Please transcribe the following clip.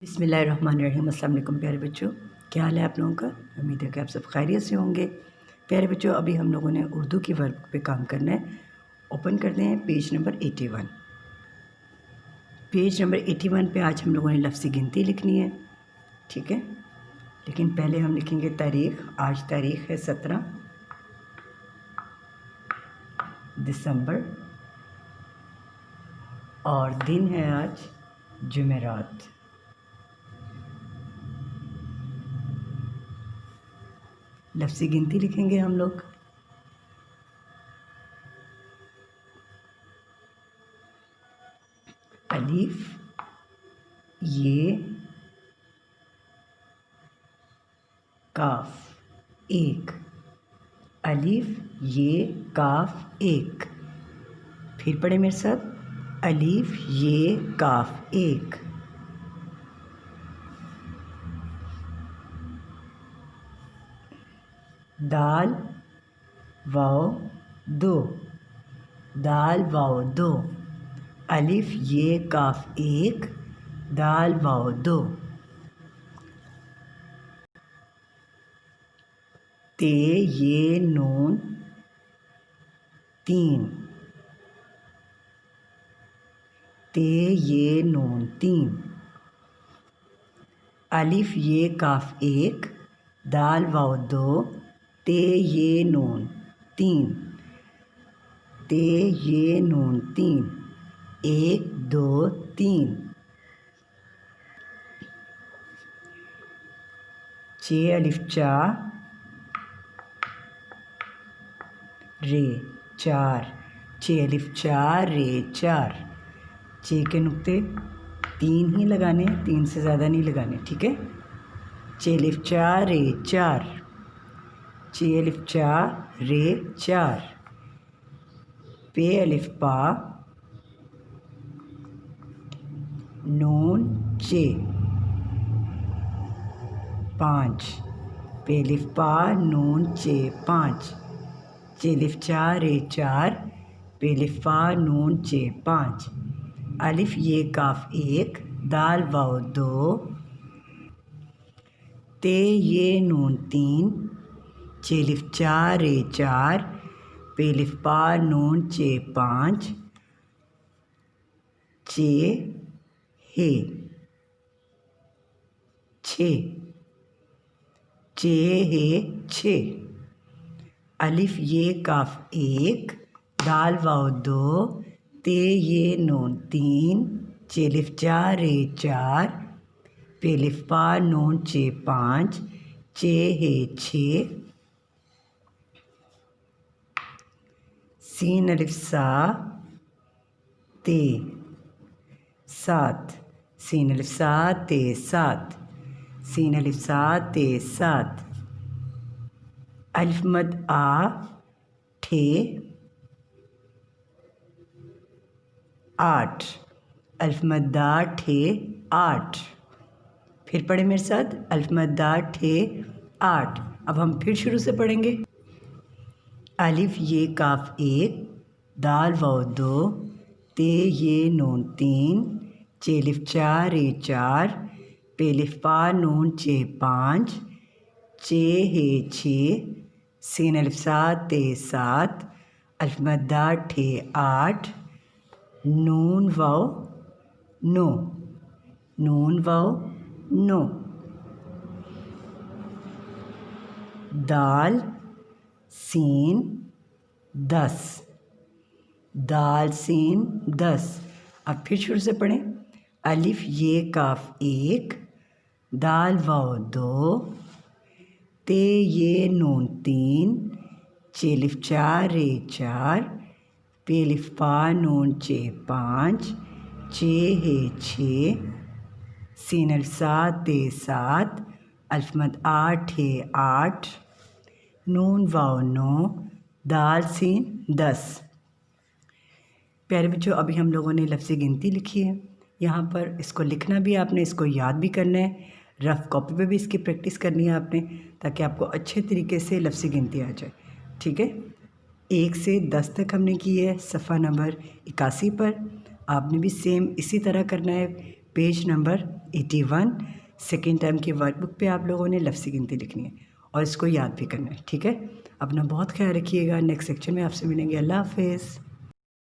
बिस्मिल्लाहिर्रहमानिर्रहीम। अस्सलाम वालेकुम प्यारे बच्चों, क्या हाल है आप लोगों का। उम्मीद है कि आप सब खैरियत से होंगे। प्यारे बच्चों, अभी हम लोगों ने उर्दू की वर्क पे काम करना है। ओपन करते हैं पेज नंबर 81। पेज नंबर 81 पे आज हम लोगों ने लफ्ज़ी गिनती लिखनी है, ठीक है। लेकिन पहले हम लिखेंगे तारीख़। आज तारीख़ है 17 दिसंबर और दिन है आज जुमेरात। लफ्ज़ी गिनती लिखेंगे हम लोग। अलीफ, ये, काफ, एक। अलीफ, ये, काफ, एक। फिर पढ़े मेरे साथ। अलीफ, ये, काफ, एक। दाल, वाव, दो। दाल, वाव, दो। अलीफ, ये, काफ, एक। दाल, वाव, दो। ते, ये, नून, तीन। ते, ये, नून, तीन। अलिफ, ये, काफ, एक। दाल, वाव, दो। ते, ये, नून, तीन। ते, ये, नून, तीन। एक, दो, तीन। चे, अलिफ, चा, रे, चार। चे, अलिफ, चार, रे, चार। चे के नुक्ते तीन ही लगाने, तीन से ज़्यादा नहीं लगाने, ठीक है। चे, अलिफ, चार, रे, चार। चे, अलिफ, चार, रे, चार। पे, अलिफ, पा, नून, चे, पाँच। पे, अलिफ, पा, नून, चे, पाँच। चे, अलिफ, चार, रे, चार। पे, अलिफ, पा, नून, चे, पाँच। अलिफ, ये, काफ, एक। दाल, वाव, दो। ते, ये, नून, तीन। चे, अलिफ, चार, रे, चार। पे, अलिफ, पा, नून, चे, पाँच। चे, हे, छे। चे, हे, छे। अलिफ, ये, काफ, एक। दाल, वाव, दो। ते, ये, नून, तीन। चे, अलिफ, चार, रे, चार। पे, अलिफ, पा, नून, चे, पाँच। चे, हे, छे। सीन, अलिफ, सा, ते, सात। सीन, अलिफ, सा, ते, सात। सीन, अलिफ, सा, ते, सात। अलिफ, मद, आ, ठे, आठ। अलिफ, मद, दा, ठे, आठ। फिर पढ़े मेरे साथ। अलिफ, मद, दा, ठे, आठ। अब हम फिर शुरू से पढ़ेंगे। अलिफ, ये, काफ, एक। दाल, वाव, दो। ते, ये, नून, तीन। चे, अलिफ, चार, रे, चार। पे, अलिफ, पा, नून, चे, पाँच। चे, हे, छे। सीन, अलिफ, सात, ते, सात। अलिफ, मद, दा, ठे, आठ। नून, वाव, नो। नून, वाव, नो। दाल, सीन, दस। दाल, सीन, दस। अब फिर शुरू से पढ़ें। अलिफ, ये, काफ, एक। दाल, वाव, दो। ते, ये, नून, तीन। चे, अलिफ, चार, रे, चार। पे, अलिफ, पा, नून, चे, पाँच। चे, हे, छे। सीन, अलिफ, सात, ते, सात। अलिफ, मद, आठ, हे, आठ। नून, वाव, नौ। दाल, सीन, दस। प्यारे बच्चों, अभी हम लोगों ने लफ्ज़ी गिनती लिखी है। यहाँ पर इसको लिखना भी आपने, इसको याद भी करना है। रफ़ कॉपी पे भी इसकी प्रैक्टिस करनी है आपने, ताकि आपको अच्छे तरीके से लफ्ज़ी गिनती आ जाए, ठीक है। 1 से 10 तक हमने की है सफ़ा नंबर 81 पर। आपने भी सेम इसी तरह करना है पेज नंबर 81। सेकेंड टर्म की वर्कबुक पे आप लोगों ने लफ्ज़ी गिनती लिखनी है और इसको याद भी करना है, ठीक है। अपना बहुत ख्याल रखिएगा। नेक्स्ट सेक्शन में आपसे मिलेंगे। अल्लाह हाफिज़।